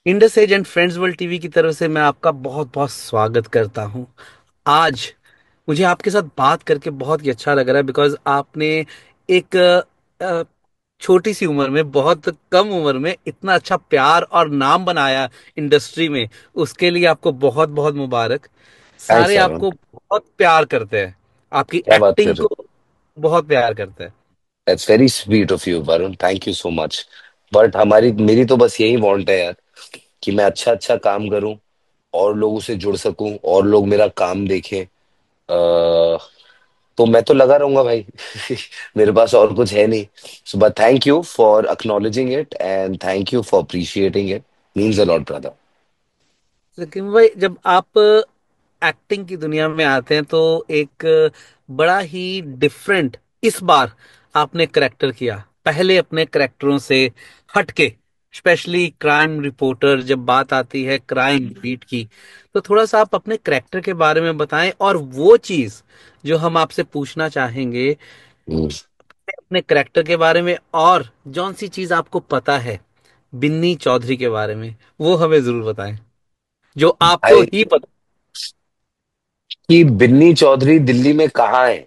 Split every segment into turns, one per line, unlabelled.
Indus age and friends world TV की तरफ से मैं आपका बहुत बहुत स्वागत करता हूं। आज मुझे आपके साथ बात करके बहुत ही अच्छा लग रहा है बिकॉज आपने एक अ, छोटी सी उम्र में, बहुत कम उम्र में इतना अच्छा प्यार और नाम बनाया इंडस्ट्री में। उसके लिए आपको बहुत बहुत मुबारक।
थैंक्स
सारे
अरुण।
आपको बहुत प्यार करते हैं, आपकी
क्या बात कर
एक्टिंग
रहे हो?
को बहुत प्यार करते हैं।
That's very sweet of you Varun, thank you so much. But हमारी मेरी तो बस यही वांट है यार, कि मैं अच्छा अच्छा काम करूं और लोगों से जुड़ सकूं और लोग मेरा काम देखें। तो मैं तो लगा रहूंगा भाई। मेरे पास और कुछ है नहीं। So but thank you for acknowledging it and thank you for appreciating it. Means a lot brother.
लेकिन भाई, जब आप एक्टिंग की दुनिया में आते हैं तो एक बड़ा ही डिफरेंट इस बार आपने करेक्टर किया, पहले अपने करेक्टरों से हटके। स्पेशली क्राइम रिपोर्टर, जब बात आती है क्राइम बीट की, तो थोड़ा सा आप अपने करेक्टर के बारे में बताएं। और वो चीज जो हम आपसे पूछना चाहेंगे अपने करेक्टर के बारे में, और जौन सी चीज आपको पता है बिन्नी चौधरी के बारे में, वो हमें जरूर बताएं, जो आपको
भाई,
ही पता।
कि बिन्नी चौधरी दिल्ली में कहाँ है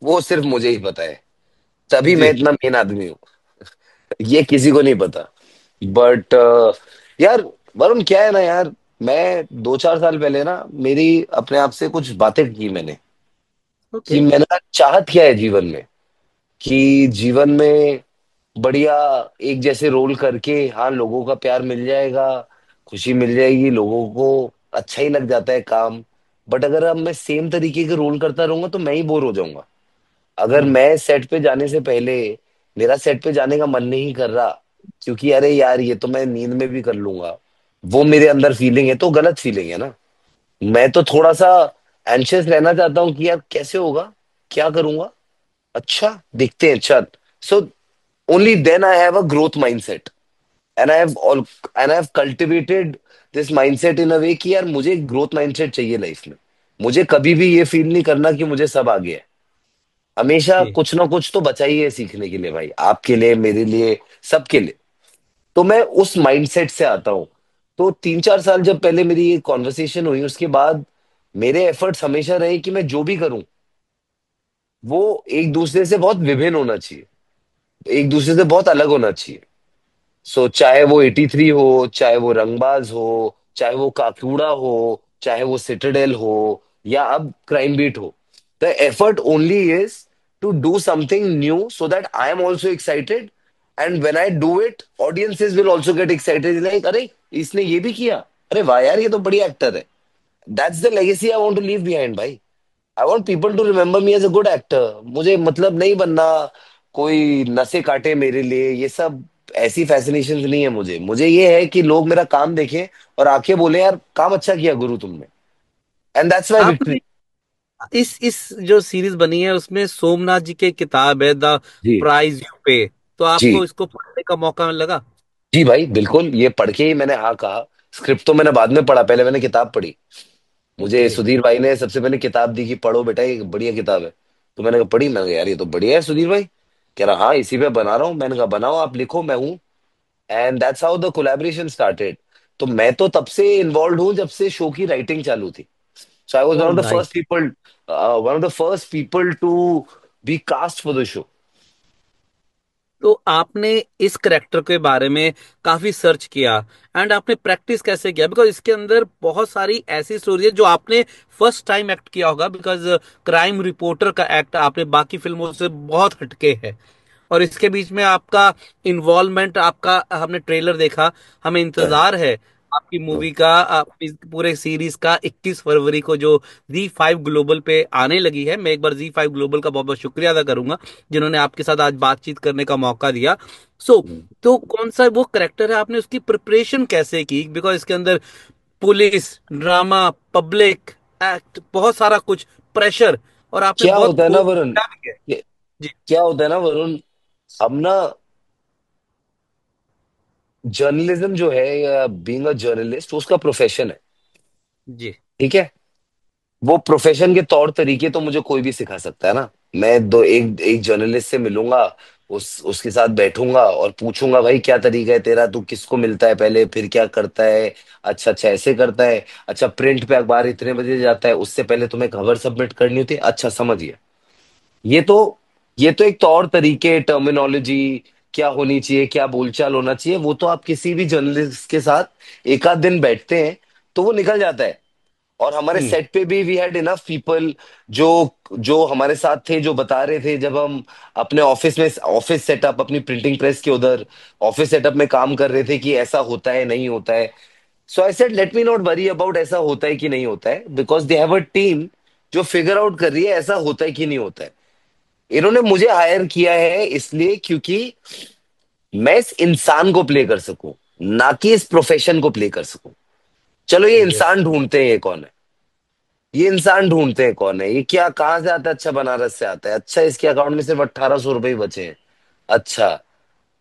वो सिर्फ मुझे ही पता है। तभी मैं
जी।
इतना मेन आदमी हूँ। ये किसी को नहीं पता। बट यार, वरुण क्या है ना यार, मैं 2-4 साल पहले ना मेरी अपने आप से कुछ बातें की मैंने, कि
ओके।
मैंने ना चाहत क्या है जीवन में, कि जीवन में बढ़िया एक जैसे रोल करके, हाँ लोगों का प्यार मिल जाएगा, खुशी मिल जाएगी, लोगों को अच्छा ही लग जाता है काम। बट अगर अब मैं सेम तरीके के रोल करता रहूंगा तो मैं ही बोर हो जाऊंगा। अगर
हम्म।
मैं सेट पे जाने से पहले मेरा सेट पे जाने का मन नहीं कर रहा, क्योंकि अरे यार ये तो मैं नींद में भी कर लूंगा, वो मेरे अंदर फीलिंग है तो गलत फीलिंग है ना। मैं तो थोड़ा सा एंशियस रहना चाहता हूँ कि यार कैसे होगा, क्या करूंगा, अच्छा देखते हैं चल। So only then I have a growth mindset, and I have all and I have cultivated this mindset in a way कि यार मुझे ग्रोथ माइंडसेट चाहिए लाइफ में। मुझे कभी भी ये फील नहीं करना कि मुझे सब आ गया है। हमेशा
जी।
कुछ ना कुछ तो बचा ही है सीखने के लिए भाई, आपके लिए, मेरे लिए, सबके लिए। तो मैं उस माइंडसेट से आता हूँ। तो 3-4 साल जब पहले मेरी ये कॉन्वर्सेशन हुई, उसके बाद मेरे एफर्ट्स हमेशा रहे कि मैं जो भी करूं वो एक दूसरे से बहुत विभिन्न होना चाहिए, एक दूसरे से बहुत अलग होना चाहिए। सो चाहे वो 83 हो, चाहे वो रंगबाज हो, चाहे वो काकूड़ा हो, चाहे वो सिटाडेल हो, या अब क्राइम बीट हो, the effort only is to do something new so that I am also excited. And when I do it, audiences will also get excited, like अरे इसने ये भी किया, अरे वाह यार ये तो बढ़िया एक्टर है। That's the legacy I want to leave behind भाई। I want people to remember me as a good actor. मुझे मतलब नहीं बनना कोई नसें काटे मेरे लिए, ये सब ऐसी फैसिनेशन नहीं है मुझे। मुझे ये है कि लोग मेरा काम देखें और आंखें बोले यार काम अच्छा किया गुरु तुमने। And that's my victory.
आपने इस जो सीरीज बनी है उसमें सोमनाथ जी की किताब है, द
जी।
प्राइज यू पे, तो
जी।
आपको इसको पढ़ने का मौका लगा?
जी भाई बिल्कुल, ये पढ़ के ही मैंने हाँ कहा। स्क्रिप्ट तो मैंने बाद में पढ़ा, पहले मैंने किताब पढ़ी। मुझे
ओके।
सुधीर भाई ने सबसे पहले किताब दी कि पढ़ो बेटा ये बढ़िया किताब है। तो मैंने कहा पढ़ी, मैंने कहा यार ये तो बढ़िया है सुधीर भाई। कह रहा हाँ इसी पे बना रहा हूँ। मैंने कहा बनाओ, आप लिखो, मैं हूँ। And that's how the collaboration started. तो मैं तो तब से इन्वॉल्व हूँ जब से शो की राइटिंग चालू थी। So I was
oh
one of the
nice.
First people, one of the first people to be cast for the show.
तो आपने इस करेक्टर के बारे में काफी सर्च किया, एंड आपने प्रैक्टिस कैसे किया? बिकॉज इसके अंदर बहुत सारी ऐसी स्टोरी है जो आपने फर्स्ट टाइम एक्ट किया होगा, बिकॉज क्राइम रिपोर्टर का एक्ट आपने बाकी फिल्मों से बहुत हटके है। और इसके बीच में आपका इन्वॉल्वमेंट, आपका हमने ट्रेलर देखा, हमें इंतजार है आपकी मूवी का, इस पूरे सीरीज का 21 फरवरी को जो Z5 ग्लोबल पे आने लगी है। मैं एक बार Z5 ग्लोबल का बहुत बहुत शुक्रिया अदा करूंगा जिन्होंने आपके साथ आज बातचीत करने का मौका दिया। सो तो कौन सा वो करेक्टर है, आपने उसकी प्रिपरेशन कैसे की? बिकॉज इसके अंदर पुलिस, ड्रामा, पब्लिक एक्ट, बहुत सारा कुछ, प्रेशर, और आपने
क्या
बहुत
होता है ना
खूब
वरुण,
किया भी है। जी।
क्या होता है ना वरुण, हम ना जर्नलिज्म जो है या बीइंग अ जर्नलिस्ट उसका प्रोफेशन है।
जी।
ठीक है। वो प्रोफेशन के तौर तरीके तो मुझे कोई भी सिखा सकता है ना। मैं दो एक एक जर्नलिस्ट से मिलूंगा, उसके साथ बैठूंगा और पूछूंगा, भाई क्या तरीका है तेरा, तू किसको मिलता है पहले, फिर क्या करता है, अच्छा अच्छा ऐसे करता है, अच्छा प्रिंट पे अखबार इतने बजे जाता है, उससे पहले तुम्हें खबर सबमिट करनी होती है, अच्छा समझ गया। ये तो ये तो एक तौर तरीके, टर्मिनोलॉजी क्या होनी चाहिए, क्या बोलचाल होना चाहिए, वो तो आप किसी भी जर्नलिस्ट के साथ एक आध दिन बैठते हैं तो वो निकल जाता है। और हमारे
हम्म।
सेट पे भी वी हैड इनफ पीपल जो जो हमारे साथ थे, जो बता रहे थे, जब हम अपने ऑफिस में, ऑफिस सेटअप अपनी प्रिंटिंग प्रेस के उधर ऑफिस सेटअप में काम कर रहे थे, कि ऐसा होता है नहीं होता है। So I said let me not worry about ऐसा होता है कि नहीं होता है, because they have a team जो फिगर आउट कर रही है ऐसा होता है कि नहीं होता है। इन्होंने मुझे हायर किया है इसलिए क्योंकि मैं इस इंसान को प्ले कर सकूं, ना कि इस प्रोफेशन को प्ले कर सकूं। चलो ये
यस।
इंसान ढूंढते हैं, ये कौन है, ये इंसान ढूंढते हैं कौन है, ये क्या कहाँ से आता है, अच्छा बनारस से आता है, अच्छा इसके अकाउंट में सिर्फ 1800 रुपये ही बचे हैं, अच्छा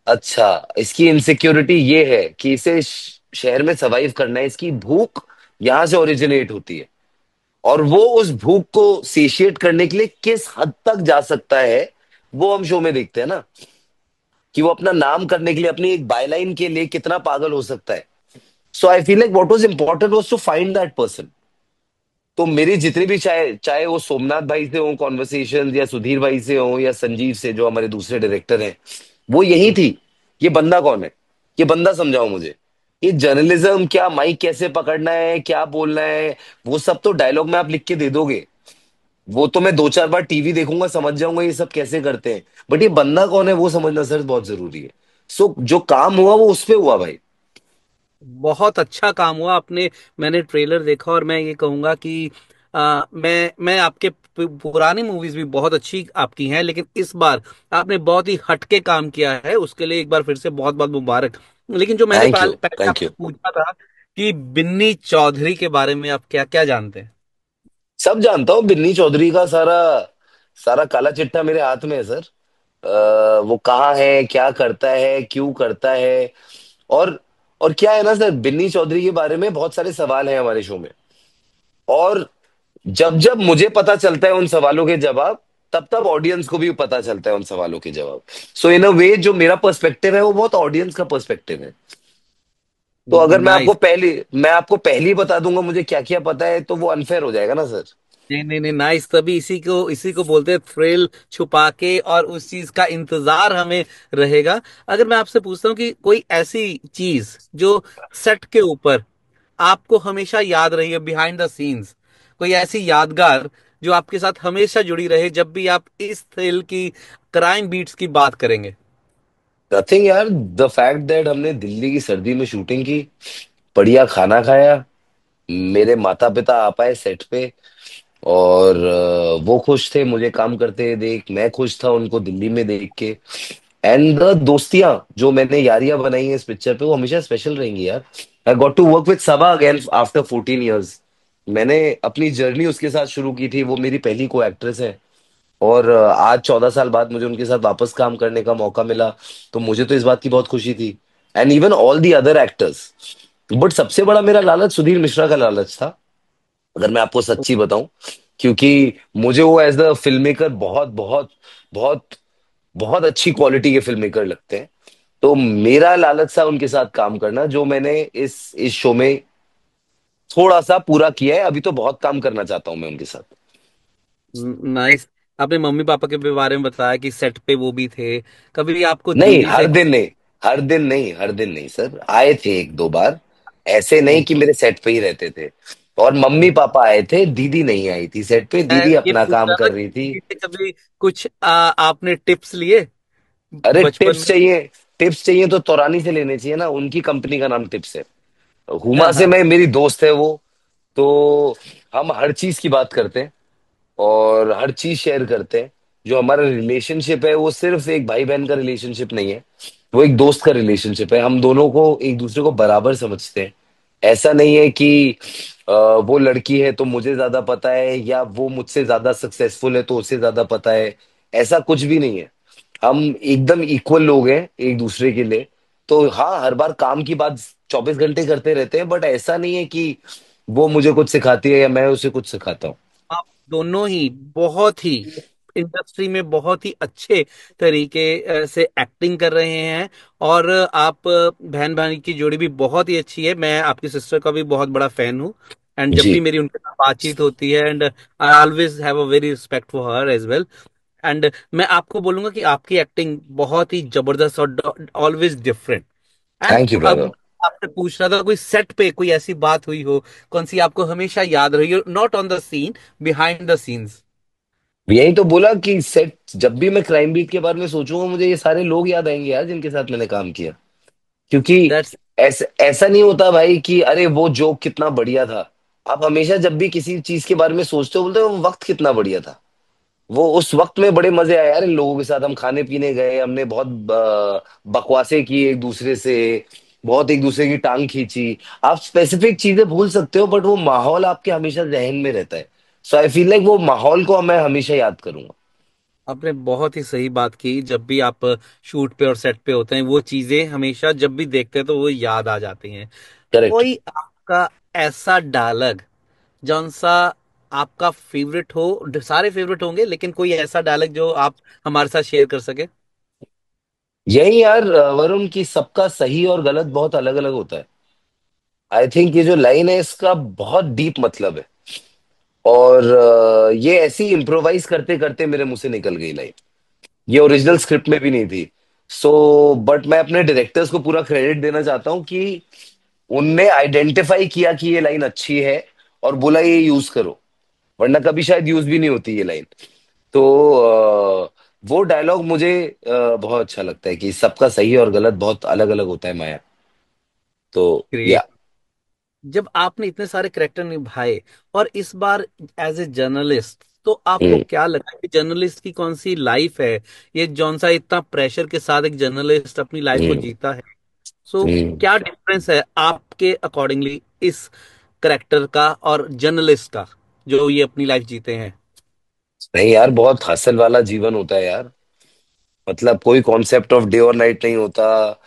अच्छा इसकी इनसिक्योरिटी ये है कि इसे शहर में सरवाइव करना है, इसकी भूख यहां से ओरिजिनेट होती है, और वो उस भूख को सेशिएट करने के लिए किस हद तक जा सकता है, वो हम शो में देखते हैं ना, कि वो अपना नाम करने के लिए, अपनी एक बायलाइन के लिए कितना पागल हो सकता है। So I feel like what was important was to find that person. तो मेरी जितनी भी, चाहे चाहे वो सोमनाथ भाई से हो कॉन्वर्सेशन, या सुधीर भाई से हो, या संजीव से जो हमारे दूसरे डायरेक्टर हैं, वो यही थी, ये बंदा कौन है, ये बंदा समझाओ मुझे, ये जर्नलिज्म क्या, माइक कैसे पकड़ना है, क्या बोलना है, वो सब तो डायलॉग में आप लिख के दे दोगे, वो तो मैं दो चार बार टीवी देखूंगा समझ जाऊंगा ये सब कैसे करते हैं, बट ये बंदा कौन है वो समझना सर बहुत जरूरी है। सो जो काम हुआ वो उस पे हुआ भाई।
बहुत अच्छा काम हुआ आपने। मैंने ट्रेलर देखा और मैं ये कहूंगा कि मैं आपके पुरानी मूवीज भी बहुत अच्छी आपकी हैं, लेकिन इस बार आपने बहुत ही हटके काम किया है, उसके लिए एक बार फिर से बहुत बहुत मुबारक। लेकिन जो मैंने
थैंक यू,
पहले पहले
थैंक
आपसे
यू।
पूछा था कि बिन्नी चौधरी के बारे में आप क्या क्या जानते हैं?
सब जानता हूँ, बिन्नी चौधरी का सारा सारा काला चिट्ठा मेरे हाथ में है सर। वो कहाँ है, क्या करता है, क्यों करता है, और और क्या है ना सर, बिन्नी चौधरी के बारे में बहुत सारे सवाल हैं हमारे शो में, और जब जब मुझे पता चलता है उन सवालों के जवाब, तब तब ऑडियंस को भी पता चलता है उन सवालों के जवाब। सो इन अ वे जो मेरा पर्सपेक्टिव है वो बहुत ऑडियंस का पर्सपेक्टिव है। तो अगर
नाइस।
मैं आपको पहले ही बता दूंगा मुझे क्या क्या पता है, तो वो अनफेयर हो जाएगा ना सर।
नहीं नहीं नहीं, नाइस। तभी इसी को बोलते हैं थ्रिल छुपा के, और उस चीज का इंतजार हमें रहेगा। अगर मैं आपसे पूछता हूँ कि कोई ऐसी चीज जो सेट के ऊपर आपको हमेशा याद रही है, बिहाइंड द सीन्स, कोई ऐसी यादगार जो आपके साथ हमेशा जुड़ी रहे जब भी आप इस थ्रिल की, क्राइम बीट्स की बात करेंगे?
नथिंग यार, द फैक्ट दैट हमने दिल्ली की सर्दी में शूटिंग की, बढ़िया खाना खाया, मेरे माता पिता आ पाए सेट पे, और वो खुश थे मुझे काम करते देख, मैं खुश था उनको दिल्ली में देख के। एंड द दोस्तियां जो मैंने यारियां बनाई हैं इस पिक्चर पे, वो हमेशा स्पेशल रहेंगी यार। I got to work with Saba again after 14 years। मैंने अपनी जर्नी उसके साथ शुरू की थी, वो मेरी पहली को एक्ट्रेस है, और आज 14 साल बाद मुझे उनके साथ वापस काम करने का मौका मिला, तो मुझे तो इस बात की बहुत खुशी थी। And even all the other actors. But सबसे बड़ा मेरा लालच सुधीर मिश्रा का लालच था, अगर मैं आपको सच्ची बताऊं, क्योंकि मुझे वो एज द फिल्म मेकर बहुत बहुत बहुत बहुत अच्छी क्वालिटी के फिल्म मेकर लगते हैं। तो मेरा लालच था उनके साथ काम करना, जो मैंने इस शो में थोड़ा सा पूरा किया है, अभी तो बहुत काम करना चाहता हूं मैं उनके साथ।
नाइस। आपने मम्मी पापा के बारे में बताया कि सेट पे वो भी थे। कभी आपको
नहीं
दीदी
हर
से?
दिन नहीं, हर दिन नहीं, हर दिन नहीं सर, आए थे एक दो बार, ऐसे नहीं कि मेरे सेट पे ही रहते थे। और मम्मी पापा आए थे, दीदी नहीं आई थी सेट पे,
मैं
दीदी
ये
अपना
पूछ
काम
रहा था
कर
कि
रही थी।
दीदी से कभी कुछ आपने टिप्स लिए
अरे
बचपन
टिप्स
में?
चाहिए, टिप्स चाहिए तो तौरानी से लेने चाहिए ना, उनकी कंपनी का नाम टिप्स है। हुमा
हाँ
से
हाँ।
मैं, मेरी दोस्त है वो, तो हम हर चीज की बात करते हैं और हर चीज शेयर करते हैं। जो हमारा रिलेशनशिप है वो सिर्फ एक भाई बहन का रिलेशनशिप नहीं है, वो एक दोस्त का रिलेशनशिप है, हम दोनों को एक दूसरे को बराबर समझते हैं। ऐसा नहीं है कि वो लड़की है तो मुझे ज्यादा पता है, या वो मुझसे ज्यादा सक्सेसफुल है तो उससे ज्यादा पता है, ऐसा कुछ भी नहीं है। हम एकदम इक्वल लोग हैं एक दूसरे के लिए। तो हाँ, हर बार काम की बात 24 घंटे करते रहते हैं, बट ऐसा नहीं है कि वो मुझे कुछ सिखाती है या मैं उसे कुछ सिखाता हूँ।
आप दोनों ही बहुत ही इंडस्ट्री में बहुत ही अच्छे तरीके से एक्टिंग कर रहे हैं। और आप बहन भाई की जोड़ी भी बहुत ही अच्छी है। मैं आपकी सिस्टर का भी बहुत बड़ा फैन हूँ। एंड जब भी
जी।
मेरी उनके साथ बातचीत होती है, and I always have a very respect for her as well. And मैं आपको बोलूंगा कि आपकी एक्टिंग बहुत ही जबरदस्त और always different. And
thank you
अब
ब्रदर।
आपसे पूछ रहा था, कोई सेट पे कोई ऐसी बात हुई हो, कौन सी आपको हमेशा याद रही हो, not on the scene, behind the scenes?
यही तो बोला कि सेट, जब भी मैं क्राइम बीट के बारे में सोचूंगा मुझे ये सारे लोग याद आएंगे यार जिनके साथ मैंने काम किया। क्योंकि
दैट्स
ऐसा ऐसा नहीं होता भाई कि अरे वो जोक कितना बढ़िया था। आप हमेशा जब भी किसी चीज के बारे में सोचते हो बोलते हो वो वक्त कितना बढ़िया था। वो उस वक्त में बड़े मजे आए यार इन लोगों के साथ। हम खाने पीने गए, हमने बहुत बकवासें की एक दूसरे से, बहुत एक दूसरे की टांग खींची। आप स्पेसिफिक चीजें भूल सकते हो बट वो माहौल आपके हमेशा जहन में रहता है। सो आई फील लाइक वो माहौल को मैं हमेशा याद करूंगा।
आपने बहुत ही सही बात की। जब भी आप शूट पे और सेट पे होते हैं, वो चीजें हमेशा जब भी देखते हैं तो वो याद आ जाती हैं।
करेक्ट।
कोई आपका ऐसा डायलॉग जौन सा आपका फेवरेट हो? सारे फेवरेट होंगे, लेकिन कोई ऐसा डायलॉग जो आप हमारे साथ शेयर कर सके।
यही यार वरुण, की सबका सही और गलत बहुत अलग अलग होता है। आई थिंक ये जो लाइन है इसका बहुत डीप मतलब है। और ये ऐसी इम्प्रोवाइज करते करते मेरे मुंह से निकल गई लाइन। ये ओरिजिनल स्क्रिप्ट में भी नहीं थी। सो बट मैं अपने डायरेक्टर्स को पूरा क्रेडिट देना चाहता हूँ कि उनने आइडेंटिफाई किया कि ये लाइन अच्छी है और बोला ये यूज करो, वरना कभी शायद यूज भी नहीं होती ये लाइन। तो वो डायलॉग मुझे बहुत अच्छा लगता है कि सबका सही और गलत बहुत अलग अलग होता है माया। तो या।
ग्रेट। जब आपने इतने सारे करेक्टर निभाए, और इस बार एज ए जर्नलिस्ट, तो आपको
हम्म।
क्या लगा कि जर्नलिस्ट की कौन सी लाइफ है? ये जौन सा इतना प्रेशर के साथ एक जर्नलिस्ट अपनी लाइफ को
हम्म।
जीता है, सो
हम्म।
क्या डिफरेंस है आपके अकॉर्डिंगली इस करेक्टर का और जर्नलिस्ट का, जो ये अपनी लाइफ जीते हैं?
नहीं यार, बहुत हासिल वाला जीवन होता है यार। मतलब कोई कॉन्सेप्ट ऑफ डे और नाइट नहीं होता।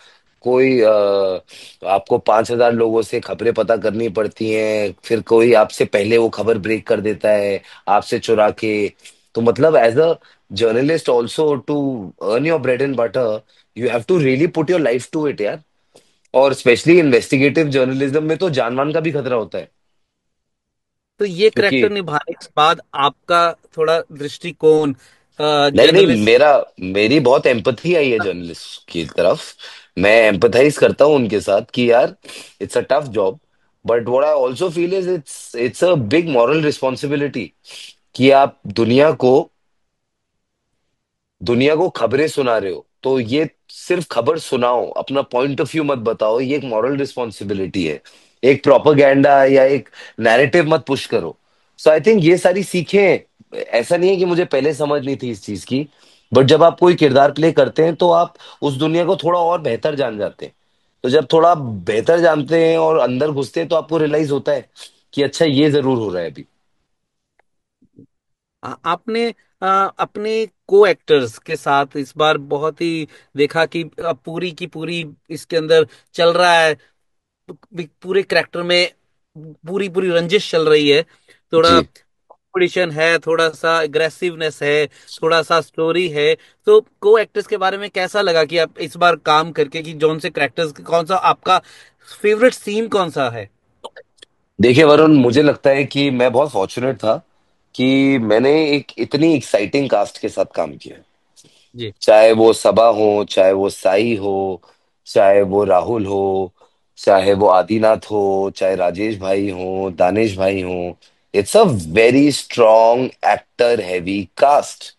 कोई आपको 5,000 लोगों से खबरें पता करनी पड़ती हैं, फिर कोई आपसे पहले वो खबर ब्रेक कर देता है आपसे चुरा के। तो मतलब as a journalist also to earn your bread and butter, you have to really put your life to it यार। और स्पेशली इन्वेस्टिगेटिव जर्नलिज्म में तो जान मान का भी खतरा होता है।
तो ये
क्योंकि
करेक्टर निभाने के बाद आपका थोड़ा दृष्टिकोण
नहीं नहीं,
जर्नलिस्ट।
मेरी बहुत एम्पथी आई है जर्नलिस्ट की तरफ। मैं एम्पथाइज करता हूँ उनके साथ कि यार it's a tough job, but what I also feel is it's a big moral responsibility कि आप दुनिया को खबरें सुना रहे हो तो ये सिर्फ खबर सुनाओ, अपना पॉइंट ऑफ व्यू मत बताओ। ये एक मॉरल रिस्पॉन्सिबिलिटी है। एक प्रोपागेंडा या एक नैरेटिव मत पुश करो। सो आई थिंक ये सारी सीखें, ऐसा नहीं है कि मुझे पहले समझ नहीं थी इस चीज की, बट जब आप कोई किरदार प्ले करते हैं तो आप उस दुनिया को थोड़ा और बेहतर जान जाते हैं। तो जब थोड़ा आप बेहतर जानते हैं और अंदर घुसते हैं तो आपको रियलाइज होता है कि अच्छा ये जरूर हो रहा है अभी।
आपने अपने को एक्टर्स के साथ इस बार बहुत ही देखा कि पूरी की पूरी इसके अंदर चल रहा है, पूरे करेक्टर में पूरी पूरी रंजिश चल रही है। थोड़ा
जी।
कंपटीशन है, थोड़ा सा अग्रेसिवनेस है, थोड़ा सा स्टोरी है। तो को एक्टर्स के बारे में कैसा लगा कि आप इस बार काम करके, कि जौन से करेक्टर्स, कौन सा आपका फेवरेट सीन कौन सा है?
देखिए वरुण, मुझे लगता है कि मैं बहुत फॉर्चुनेट था कि मैंने एक इतनी एक्साइटिंग कास्ट के साथ काम किया।
जी।
चाहे वो सबा हो, चाहे वो साई हो, चाहे वो राहुल हो, चाहे वो आदिनाथ हो, चाहे राजेश भाई हो, दानेश भाई हो। It's a very strong actor heavy cast.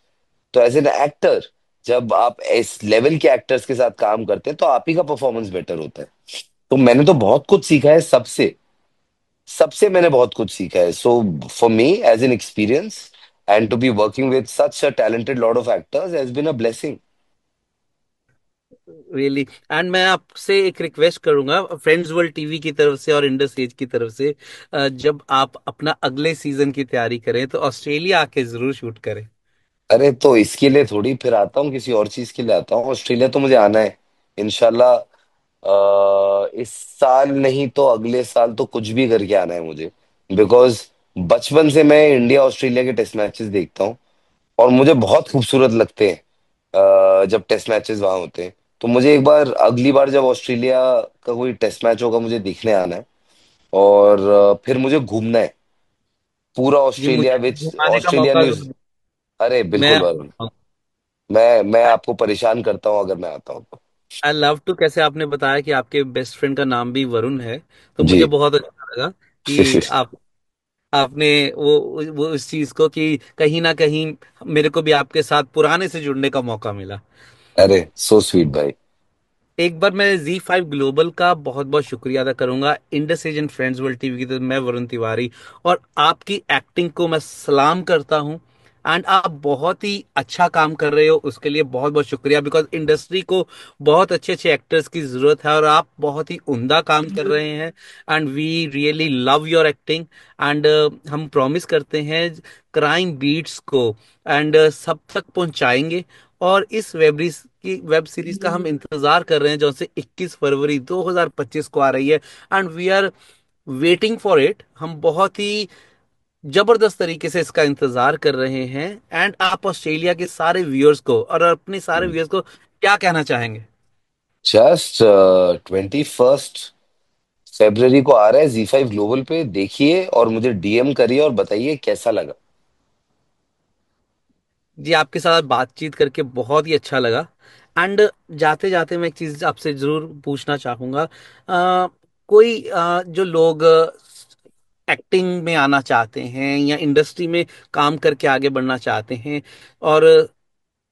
तो एज एन एक्टर, जब आप इस लेवल के एक्टर्स के साथ काम करते हैं तो आप ही का परफॉर्मेंस बेटर होता है। तो मैंने तो बहुत कुछ सीखा है सबसे। सबसे मैंने बहुत कुछ सीखा है। So for me as an experience and to be working with such a talented lot of actors has been a blessing.
Really. And मैं आपसे एक रिक्वेस्ट करूंगा, फ्रेंड्स वर्ल्ड टीवी की तरफ से और इंडस एज की तरफ से, जब आप अपना अगले सीजन की तैयारी करें तो ऑस्ट्रेलिया आके जरूर शूट करें।
अरे तो इसके लिए थोड़ी फिर आता हूँ, किसी और चीज के लिए आता हूँ। ऑस्ट्रेलिया तो मुझे आना है इनशाला। इस साल नहीं तो अगले साल तो कुछ भी करके आना है मुझे। बिकॉज बचपन से मैं इंडिया ऑस्ट्रेलिया के टेस्ट मैचेस देखता हूँ। और मुझे बहुत खूबसूरत लगते हैं जब टेस्ट मैचेस वहां होते हैं। तो मुझे एक बार, अगली बार जब ऑस्ट्रेलिया का कोई टेस्ट मैच होगा, मुझे देखने आना है। और फिर मुझे घूमना है पूरा
जी,
ऑस्ट्रेलिया,
मुझे
विच
घुमाने का
ऑस्ट्रेलिया
मौका
न्यूज।
अगर
अरे
मैं
बिल्कुल वरुण, मैं आपको परेशान करता हूँ अगर मैं आता हूँ तो।
आई लव टू, कैसे आपने बताया कि आपके बेस्ट फ्रेंड का नाम भी वरुण है, तो
जी।
मुझे बहुत अच्छा लगा कि आपने वो इस चीज को कि कहीं ना कहीं मेरे को भी आपके साथ पुराने से जुड़ने का मौका मिला।
अरे सो स्वीट भाई।
एक बार मैं Z5 ग्लोबल का बहुत बहुत शुक्रिया अदा करूंगा, Indus age and friends world TV की, तो मैं वरुण तिवारी, और आपकी एक्टिंग को मैं सलाम करता हूं। एंड आप बहुत ही अच्छा काम कर रहे हो, उसके लिए बहुत बहुत शुक्रिया, बिकॉज इंडस्ट्री को बहुत अच्छे अच्छे एक्टर्स की जरूरत है और आप बहुत ही उम्दा काम कर रहे हैं। And we really love your acting. And हम प्रॉमिस करते हैं क्राइम बीट्स को एंड सब तक पहुंचाएंगे। और इस वेब सीरीज का हम इंतजार कर रहे हैं जो से 21 फरवरी 2025 को आ रही है। And we are waiting for it, हम बहुत ही जबरदस्त तरीके से इसका इंतजार कर रहे हैं। एंड आप ऑस्ट्रेलिया के सारे व्यूअर्स को और अपने सारे व्यूअर्स को क्या कहना चाहेंगे?
जस्ट 21 फरवरी को आ रहा है Z5 ग्लोबल पे, देखिए और मुझे डीएम करिए और बताइए कैसा लगा।
जी, आपके साथ बातचीत करके बहुत ही अच्छा लगा। एंड जाते जाते मैं एक चीज आपसे जरूर पूछना चाहूंगा, कोई जो लोग एक्टिंग में आना चाहते हैं या इंडस्ट्री में काम करके आगे बढ़ना चाहते हैं और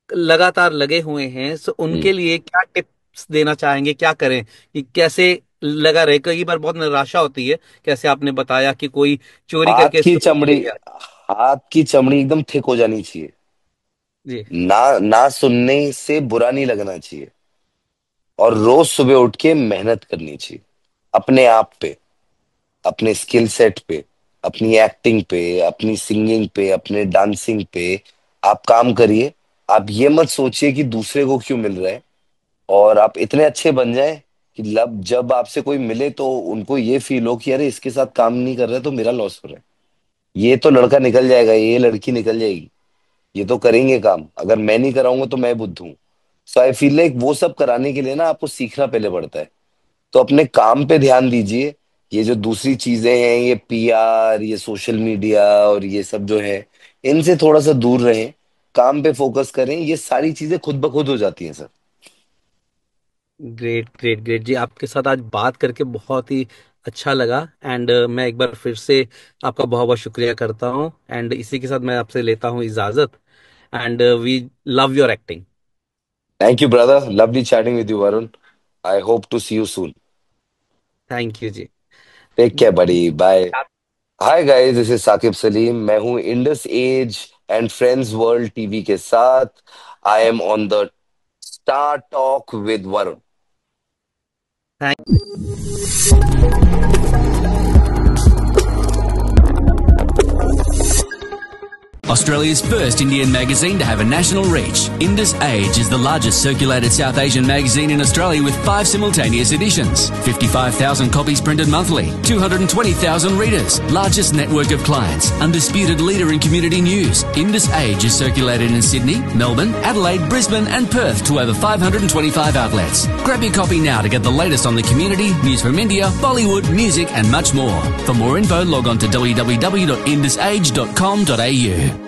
लगातार लगे हुए हैं, सो
हम्म।
उनके लिए क्या टिप्स देना चाहेंगे, क्या करें कि कैसे लगा रहे? कई बार बहुत निराशा होती है, कैसे आपने बताया कि कोई चोरी
हाथ
करके
की
स्टोरी
चमड़ी,
ले गया।
हाथ की चमड़ी एकदम थिक हो जानी चाहिए।
जी।
ना ना सुनने से बुरा नहीं लगना चाहिए। और रोज सुबह उठ के मेहनत करनी चाहिए अपने आप पे, अपने स्किल सेट पे, अपनी एक्टिंग पे, अपनी सिंगिंग पे, अपने डांसिंग पे। आप काम करिए। आप ये मत सोचिए कि दूसरे को क्यों मिल रहा है। और आप इतने अच्छे बन जाएं कि जब आपसे कोई मिले तो उनको ये फील हो कि अरे इसके साथ काम नहीं कर रहा है तो मेरा लॉस हो रहा है। ये तो लड़का निकल जाएगा, ये लड़की निकल जाएगी, ये तो करेंगे काम, अगर मैं नहीं कराऊंगा तो मैं बुद्धू हूँ। सो आई फील लाइक वो सब कराने के लिए ना आपको सीखना पहले पड़ता है। तो अपने काम पे ध्यान दीजिए। ये जो दूसरी चीजें हैं, ये पीआर, ये सोशल मीडिया और ये सब जो है, इनसे थोड़ा सा दूर रहें। काम पे फोकस करें, ये सारी चीजें खुद ब खुद हो जाती हैं सर।
ग्रेट ग्रेट ग्रेट जी, आपके साथ आज बात करके बहुत ही अच्छा लगा। एंड मैं एक बार फिर से आपका बहुत बहुत शुक्रिया करता हूँ, एंड इसी के साथ मैं आपसे लेता हूँ इजाजत। And we love your acting.
Thank you brother, lovely chatting with you Varun. I hope to see you soon.
Thank you जी।
Take care buddy, bye. Hi guys, this is Saqib Saleem. मैं हूँ Indus age and friends world TV के साथ। I am on the star talk with Varun.
Australia's first Indian magazine to have a national reach, Indus Age is the largest circulated South Asian magazine in Australia with 5 simultaneous editions, 55,000 copies printed monthly, 220,000 readers, largest network of clients, undisputed leader in community news. Indus Age is circulated in Sydney, Melbourne, Adelaide, Brisbane and Perth to over 525 outlets. Grab your copy now to get the latest on the community, news from India, Bollywood, music and much more. For more info, log on to www.indusage.com.au.